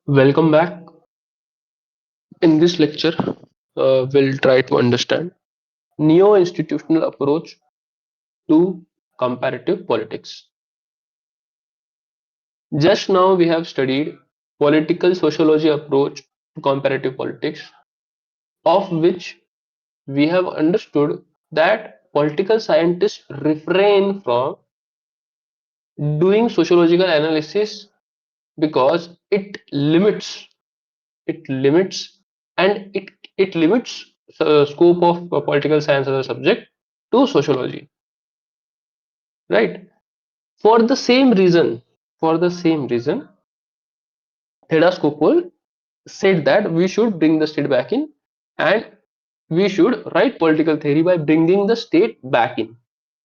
Welcome back. In this lecture, we'll try to understand neo-institutional approach to comparative politics. Just now, we have studied political sociology approach to comparative politics, of which we have understood that political scientists refrain from doing sociological analysis because it limits and it limits the scope of political science as a subject to sociology, right? For the same reason Theda Skopol said that we should bring the state back in, and we should write political theory by bringing the state back in,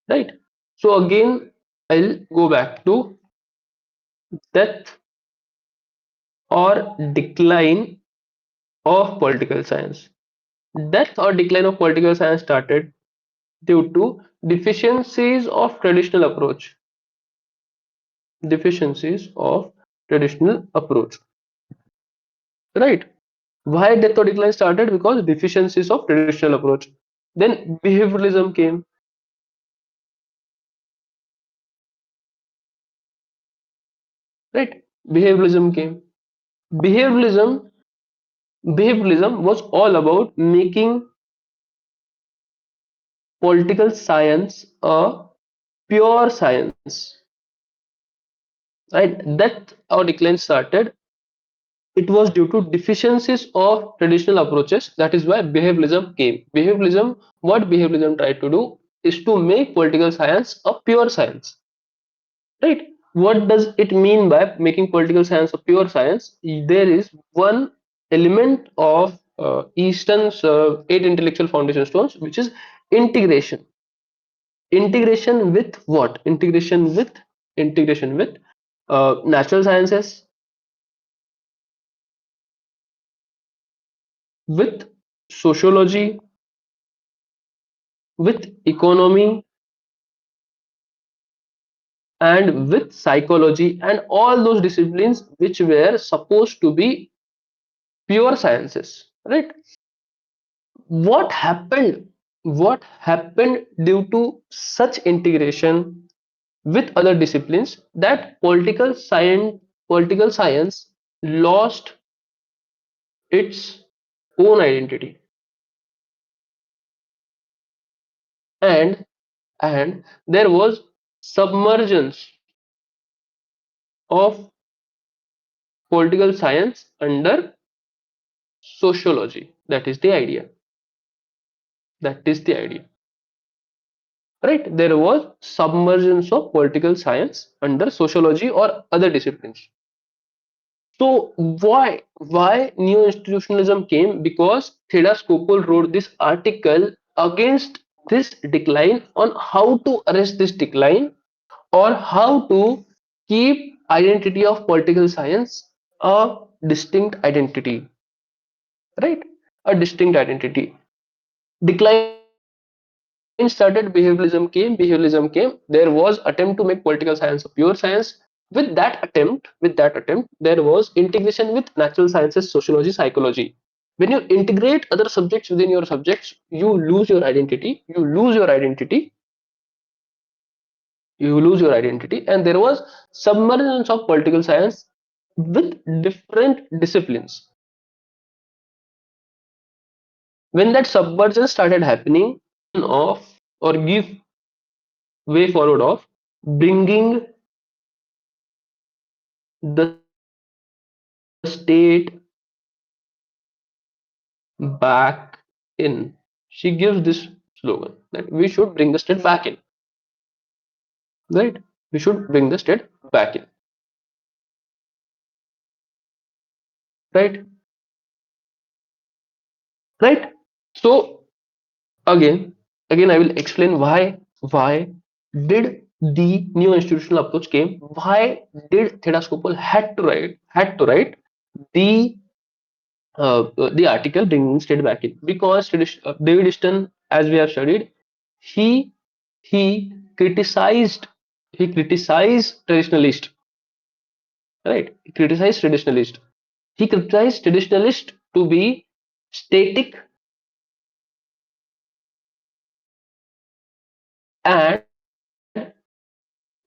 right? So again, I'll go back to death or decline of political science. Death or decline of political science started due to deficiencies of traditional approach, right? Why death or decline started? Because deficiencies of traditional approach. Then behavioralism came, right? Behavioralism came behavioralism behavioralism was all about making political science a pure science, right? That our decline started. It was due to deficiencies of traditional approaches. That is why behavioralism came. What behavioralism tried to do is to make political science a pure science, right? What does it mean by making political science a pure science? There is one element of Eastern's eight intellectual foundation stones, which is integration. Integration with what? Integration with natural sciences, with sociology, with economy, and with psychology, and all those disciplines which were supposed to be pure sciences, right? What happened due to such integration with other disciplines, that political science lost its own identity, and and there was submergence of political science under sociology. That is the idea, right? There was submergence of political science under sociology or other disciplines. So why neo-institutionalism came? Because Theda Skopel wrote this article against this decline, on how to arrest this decline, or how to keep identity of political science a distinct identity, right? A distinct identity. Decline started, behavioralism came. There was attempt to make political science a pure science. With that attempt, there was integration with natural sciences, sociology, psychology. When you integrate other subjects within your subjects, you lose your identity, and there was submergence of political science with different disciplines. When that submergence started happening, of or give way forward of bringing the state back in. She gives this slogan that we should bring the state back in, right? We should bring the state back in, right? Right. So again, again, I will explain why did the new institutional approach came? Why did Theda Skopal had to write the the article bringing state back in? Because David Easton, as we have studied, he he criticized he criticized traditionalist, right? He criticized traditionalist. He criticized traditionalists to be static and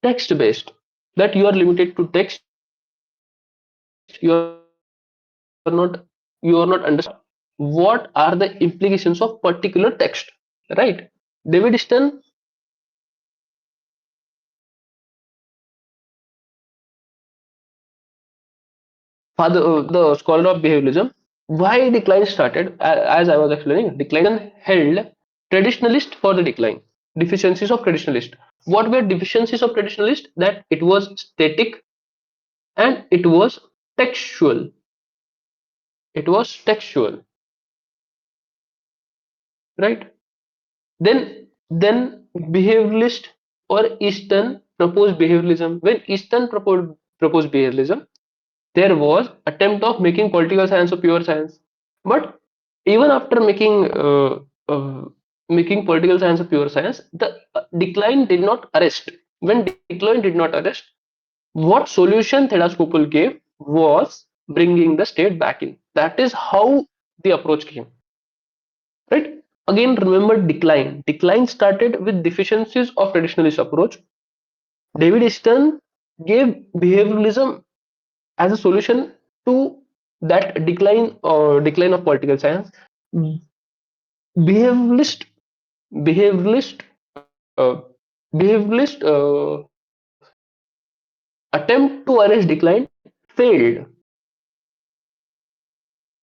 text based, that you are limited to text, you are not understanding what are the implications of particular text, right? David Stern, father, the scholar of behavioralism, why decline started, as I was explaining, decline held traditionalist for the decline, deficiencies of traditionalist. What were deficiencies of traditionalist? That it was static and it was textual. It was textual, right? Then behavioralist or Eastern proposed behavioralism. When Eastern proposed behavioralism, there was attempt of making political science a pure science. But even after uh, making political science a pure science, the decline did not arrest. When decline did not arrest, what solution Thedascopal gave was bringing the state back in. That is how the approach came. Right? Again, remember decline. Decline started with deficiencies of traditionalist approach. David Stern gave behavioralism as a solution to that decline or decline of political science. Behavioralist, behavioralist, behavioralist attempt to arrest decline failed,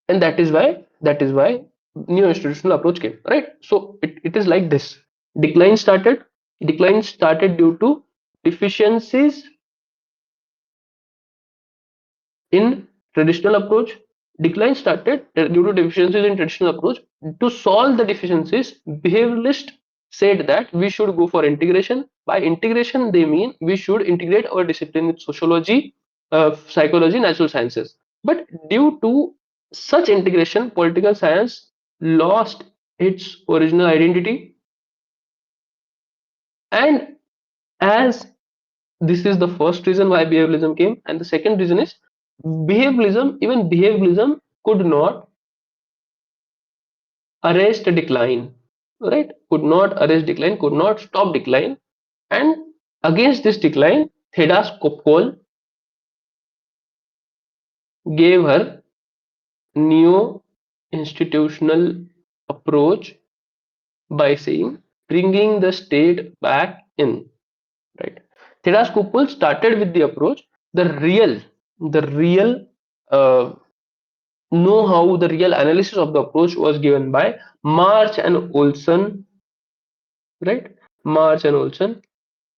and that is why new institutional approach came. Right. So it is like this. Decline started. Decline started due to deficiencies in traditional approach. Decline started due to deficiencies in traditional approach. To solve the deficiencies, behavioralists said that we should go for integration. By integration, they mean we should integrate our discipline with sociology, psychology, natural sciences. But due to such integration, political science lost its original identity. And as this is the first reason why behavioralism came, and the second reason is behavioralism could not arrest a decline, right? Could not arrest decline, could not stop decline. And against this decline, Thedas Kopkol gave her neo institutional approach by saying bringing the state back in, right? Thedas Kopkol started with the approach, the real uh, know how the real analysis of the approach was given by March and Olsen, right? March and Olsen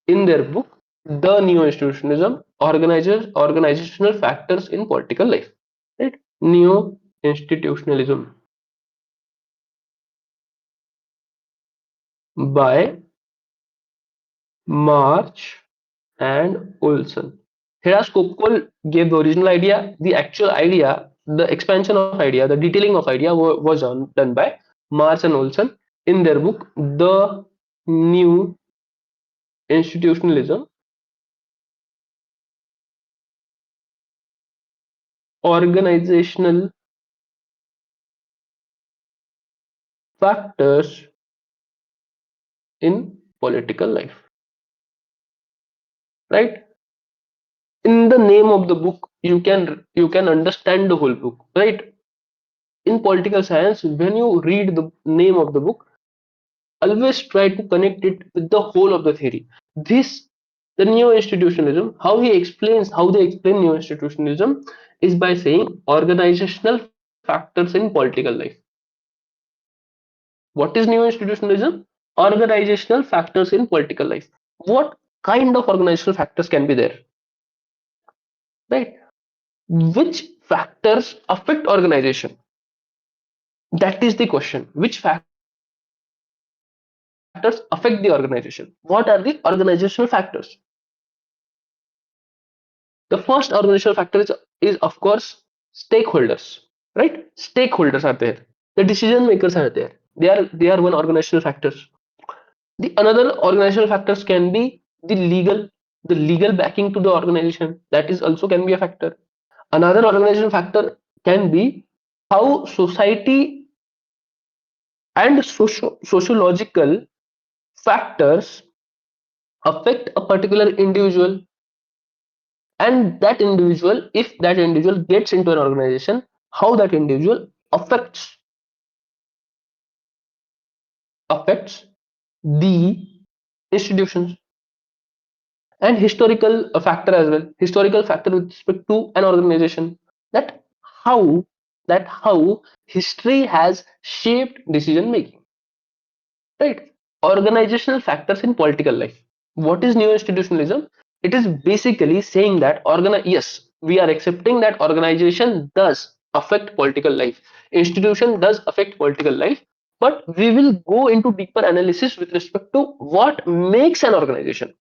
in their book The Neo-Institutionalism, Organizational Factors in Political Life, right? Neo-Institutionalism by March and Olsen. Heras Kopkol gave the original idea, the actual idea, the expansion of idea, the detailing of idea was done by March and Olsen in their book The New Institutionalism, Organizational Factors in Political Life, right? In the name of the book, you can understand the whole book, right? In political science, when you read the name of the book, always try to connect it with the whole of the theory. This, the neo-institutionalism, how they explain neo-institutionalism is by saying organizational factors in political life. What is neo-institutionalism? Organizational factors in political life. What kind of organizational factors can be there, right? Which factors affect organization? That is the question. Which factors affect the organization? What are the organizational factors? The first organizational factor is of course stakeholders, right? Stakeholders are there. The decision makers are there. They are one organizational factors. The another organizational factors can be the legal backing to the organization. That is also can be a factor. Another organizational factor can be how society and sociological factors affect a particular individual, and that individual, if that individual gets into an organization, how that individual affects the institutions. And historical factor as well, historical factor with respect to an organization, that how how history has shaped decision making, right? Organizational factors in political life. What is neo institutionalism? It is basically saying that yes, we are accepting that organization does affect political life, institution does affect political life, but we will go into deeper analysis with respect to what makes an organization,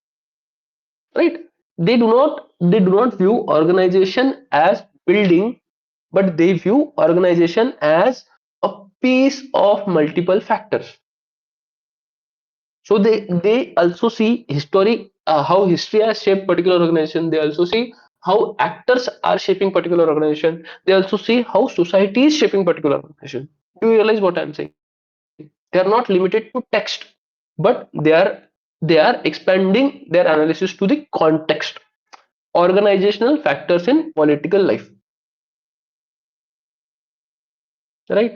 right? They do not view organization as building, but they view organization as a piece of multiple factors. So they also see history, how history has shaped particular organization. They also see how actors are shaping particular organization. They also see how society is shaping particular organization. Do you realize what I'm saying? They are not limited to text, but they are expanding their analysis to the context. Organizational factors in political life, right?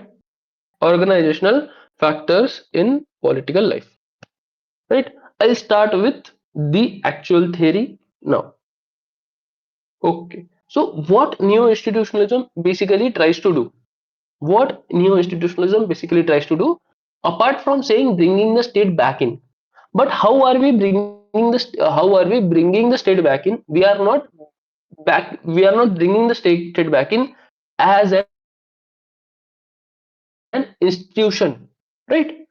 Organizational factors in political life, right? I'll start with the actual theory now. Okay. So what neo-institutionalism basically tries to do? What neo-institutionalism basically tries to do, apart from saying bringing the state back in, but how are we bringing how are we bringing the state back in? We are not bringing the state back in as an institution, right?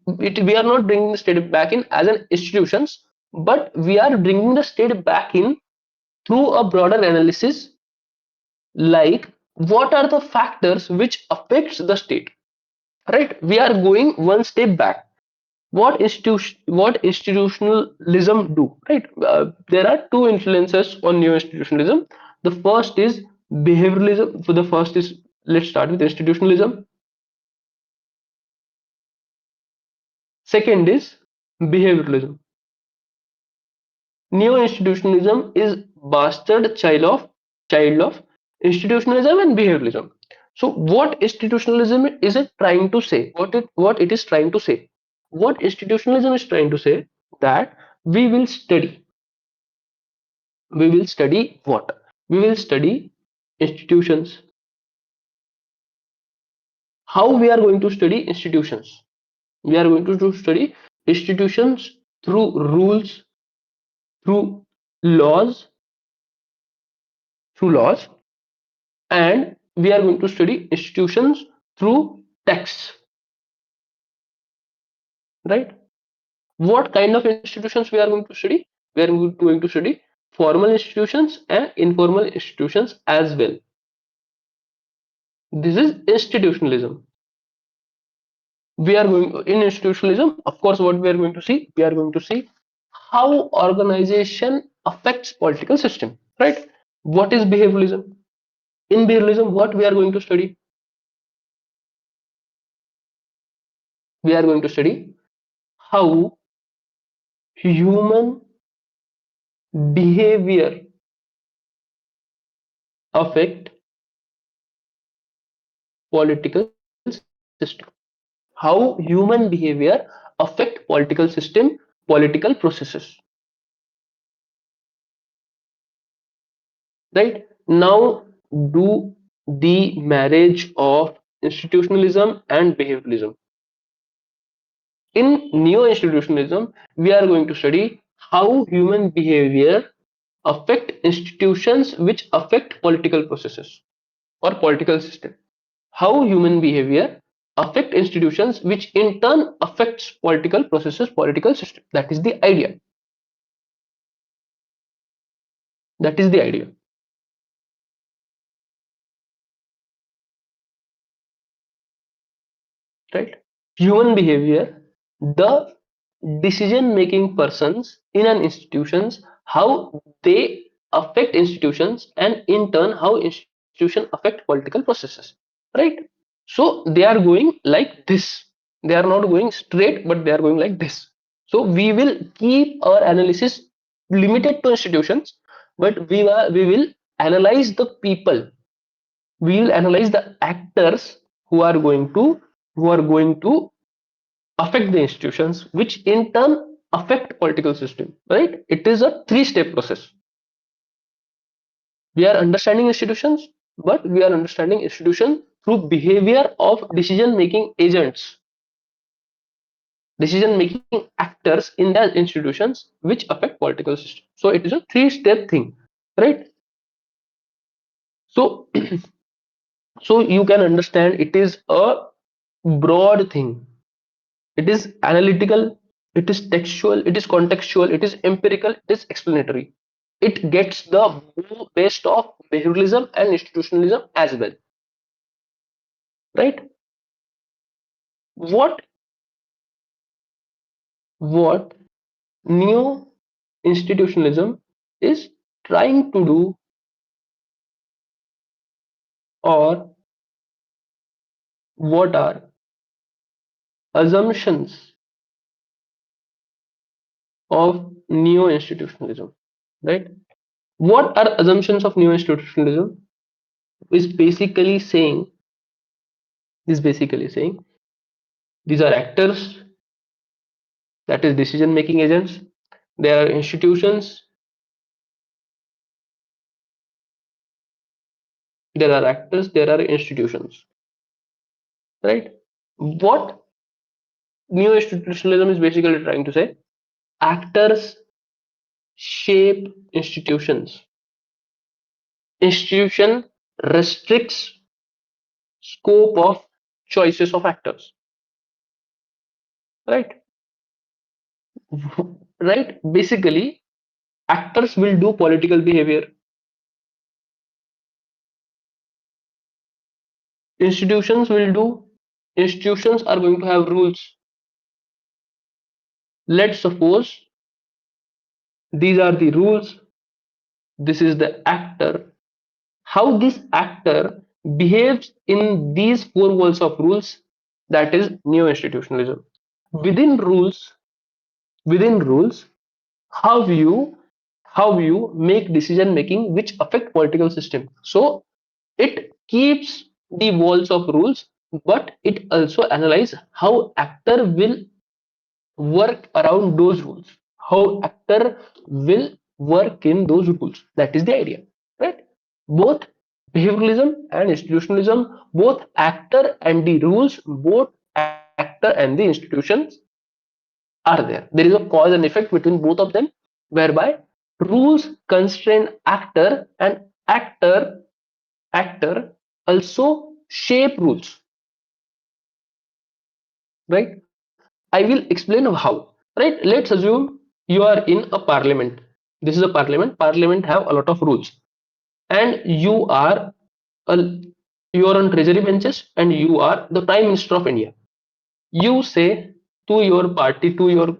We are not bringing the state back in as an institutions, but we are bringing the state back in through a broader analysis, like what are the factors which affects the state, right? We are going one step back. What institutionalism do, right? There are two influences on neo institutionalism. The first is behavioralism. So the first is, let's start with institutionalism. Second is behavioralism. Neo institutionalism is bastard child of institutionalism and behavioralism. So what institutionalism is it trying to say? What it is trying to say? What institutionalism is trying to say, that we will study what? We will study institutions. How we are going to study institutions? We are going to study institutions through rules, through laws, through laws, and we are going to study institutions through texts, right? What kind of institutions we are going to study? We are going to study formal institutions and informal institutions as well. This is institutionalism. We are going in institutionalism, of course. What we are going to see, we are going to see how organization affects political system, right? What is behavioralism? In behavioralism, what we are going to study? We are going to study how human behavior affect political system. How human behavior affect political system, political processes, right? Now, do the marriage of institutionalism and behavioralism. In neo-institutionalism, we are going to study how human behavior affect institutions which affect political processes or political system. How human behavior affect institutions which in turn affects political processes, political system. That is the idea. That is the idea. Right? Human behavior, the decision making persons in an institutions, how they affect institutions, and in turn how institutions institution affect political processes, right? So they are going like this. They are not going straight, but they are going like this. So we will keep our analysis limited to institutions, but we will analyze the people. We will analyze the actors who are going to who are going to affect the institutions, which in turn affect political system. Right? It is a three-step process. We are understanding institutions, but we are understanding institutions through behavior of decision-making agents, decision-making actors in the institutions which affect political system. So it is a three-step thing, right? So so you can understand it is a broad thing. It is analytical, it is textual, it is contextual, it is empirical, it is explanatory. It gets the best of behavioralism and institutionalism as well, right? What what neo institutionalism is trying to do, or what are assumptions of neo institutionalism, right? What are assumptions of neo institutionalism? Is basically saying is basically saying these are actors, that is decision making agents. There are institutions, there are actors, there are institutions, right? What neo institutionalism is basically trying to say, actors shape institutions, institution restricts scope of choices of actors, right? Right, basically actors will do political behavior, institutions will do, institutions are going to have rules. Let's suppose these are the rules, this is the actor. How this actor behaves in these four walls of rules, that is neo institutionalism. Within rules, within rules, how you how you make decision making which affect political system. So it keeps the walls of rules, but it also analyze how actor will work around those rules, how actor will work in those rules. That is the idea, right? Both behavioralism and institutionalism, both actor and the rules, both actor and the institutions are there. There is a cause and effect between both of them, whereby rules constrain actor, and actor also shape rules, right? I will explain how. Right? Let's assume you are in a parliament. This is a parliament. Parliament have a lot of rules, and a, you are on treasury benches, and you are the prime minister of India. You say to your party, to your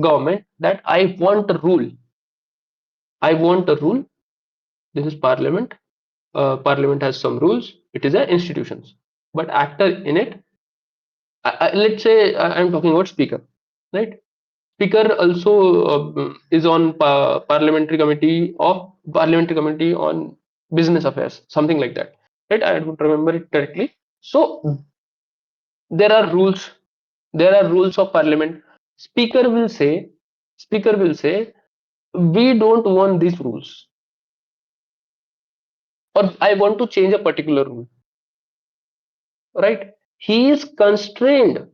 government, that I want a rule. I want a rule. This is parliament. Parliament has some rules. It is an institutions, but actor in it. Let's say I'm talking about speaker, right? Speaker also is on parliamentary committee on business affairs, something like that, right? I don't remember it correctly. So there are rules. There are rules of parliament. Speaker will say, speaker will say, we don't want these rules, or I want to change a particular rule, right? He is constrained.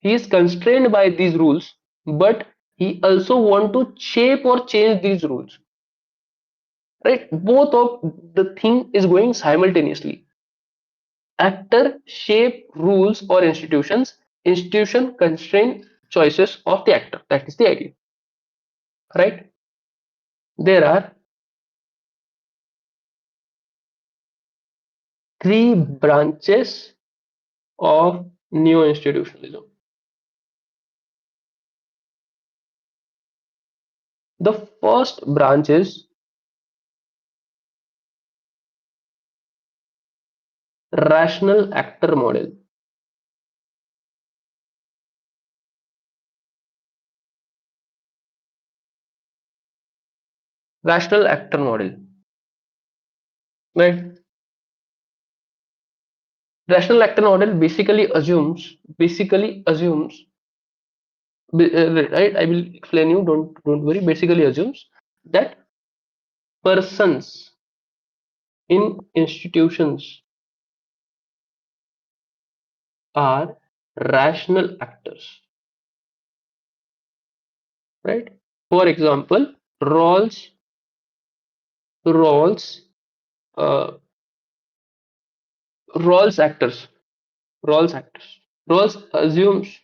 He is constrained by these rules, but he also want to shape or change these rules, right? Both of the thing is going simultaneously. Actor shape rules or institutions, institution constrain choices of the actor. That is the idea, right? There are three branches of neo institutionalism. The first branch is rational actor model. Rational actor model, right? Rational actor model right, I will explain you, don't worry, basically assumes that persons in institutions are rational actors, right? For example, roles roles uh, roles actors roles actors roles assumes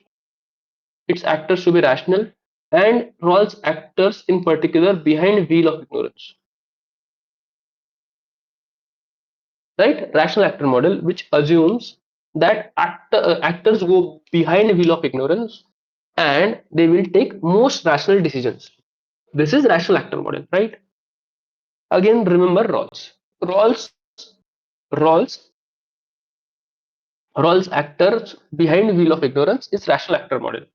its actors to be rational, and roles actors in particular behind wheel of ignorance, right? Rational actor model, which assumes that actors go behind wheel of ignorance and they will take most rational decisions. This is rational actor model, right? Again, remember roles roles roles actors behind wheel of ignorance is rational actor model,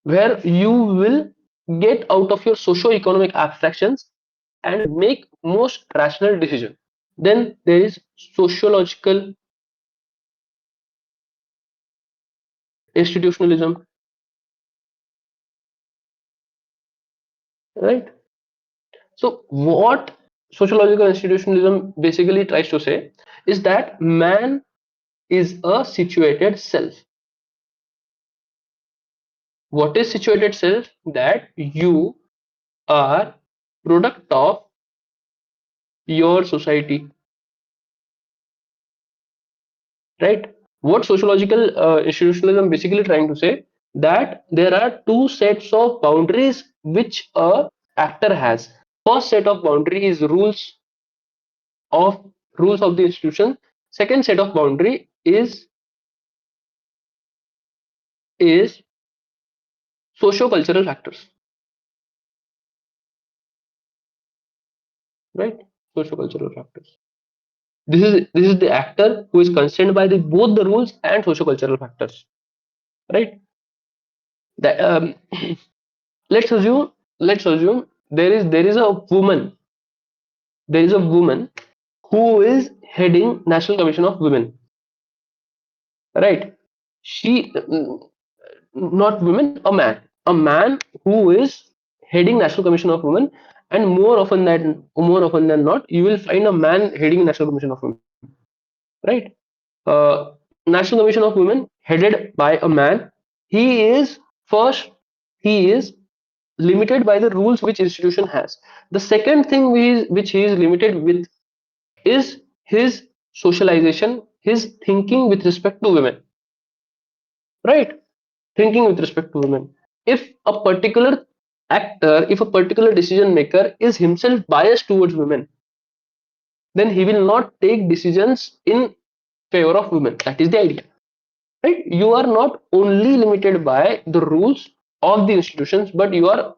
where you will get out of your socio-economic abstractions and make most rational decision. Then there is sociological institutionalism, right? So what sociological institutionalism basically tries to say is that man is a situated self. What is situated self? That you are product of your society, right? What sociological institutionalism basically trying to say, that there are two sets of boundaries which a actor has. First set of boundary is of rules of the institution. Second set of boundary is socio-cultural factors, right? Socio-cultural factors. This is the actor who is constrained by both the rules and socio-cultural factors, right? That, let's assume there is a woman who is heading National Commission of Women, right? She not women, a man who is heading National Commission of Women, and more often than not, you will find a man heading National Commission of Women, right? uh, National Commission of Women headed by a man. He is first, he is limited by the rules which institution has. The second thing which he is limited with is his socialization, his thinking with respect to women, right? Thinking with respect to women. If a particular actor, if a particular decision maker is himself biased towards women, then he will not take decisions in favor of women. That is the idea, right? You are not only limited by the rules of the institutions, but you are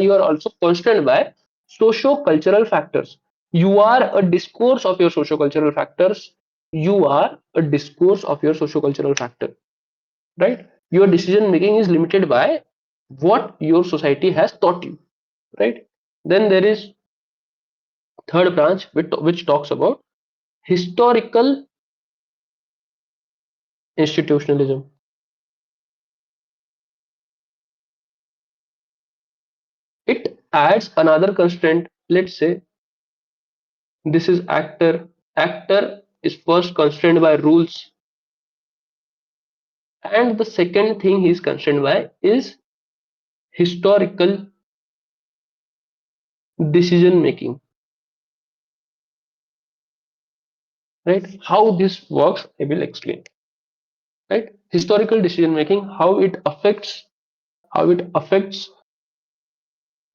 you are also constrained by socio-cultural factors. You are a discourse of your socio-cultural factors. You are a discourse of your socio-cultural factor, right? Your decision making is limited by what your society has taught you, right? Then there is third branch which talks about historical institutionalism. It adds another constraint. Let's say this is actor. Actor is first constrained by rules, and the second thing he is constrained by is historical decision making. Right? How this works, I will explain. Right? Historical decision making, how it affects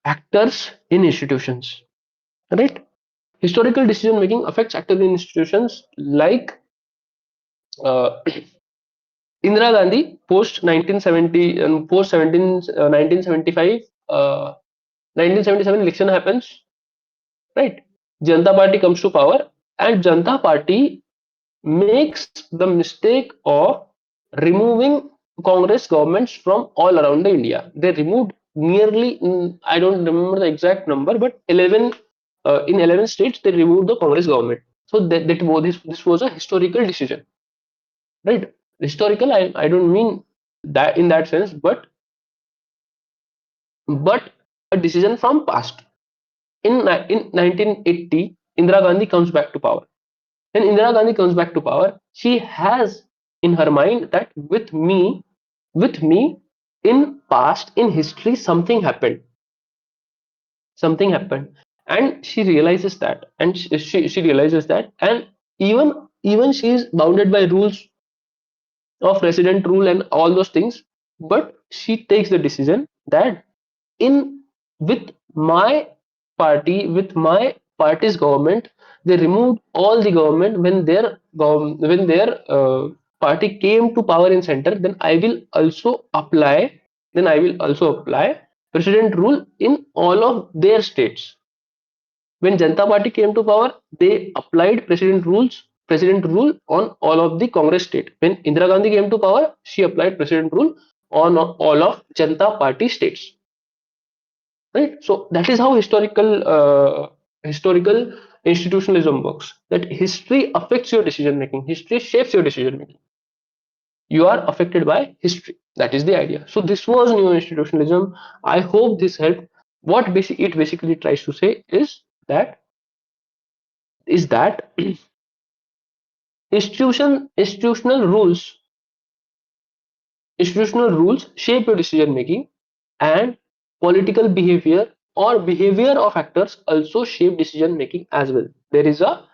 actors in institutions. Right? Historical decision making affects actors in institutions like uh, Indira Gandhi post 1970 and post 1975, 1977 election happens, right? Janata Party comes to power, and Janata Party makes the mistake of removing Congress governments from all around the India. They removed nearly, I don't remember the exact number, but 11 in 11 states they removed the Congress government. So this was a historical decision, right? Historical, I don't mean that in that sense, but a decision from past. In 1980, Indira Gandhi comes back to power. When Indira Gandhi comes back to power, she has in her mind that with me, in past, in history, something happened, and she realizes that, and she realizes that, and even she is bounded by rules of resident rule and all those things, but she takes the decision that in with my with my party's government, they removed all the government when their party came to power in center. Then I will also apply president rule in all of their states. When Janata Party came to power, they applied president rule on all of the Congress state. When Indira Gandhi came to power, she applied president rule on all of Janata Party states. Right. So that is how historical institutionalism works. That history affects your decision making. History shapes your decision making. You are affected by history. That is the idea. So this was neo institutionalism. I hope this helped. What it basically tries to say is that institutional rules shape your decision making, and political behavior or behavior of actors also shape decision making as well. There is a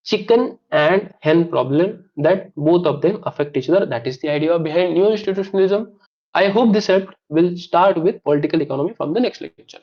chicken and hen problem, that both of them affect each other. That is the idea behind new institutionalism. I hope this helped. We'll start with political economy from the next lecture.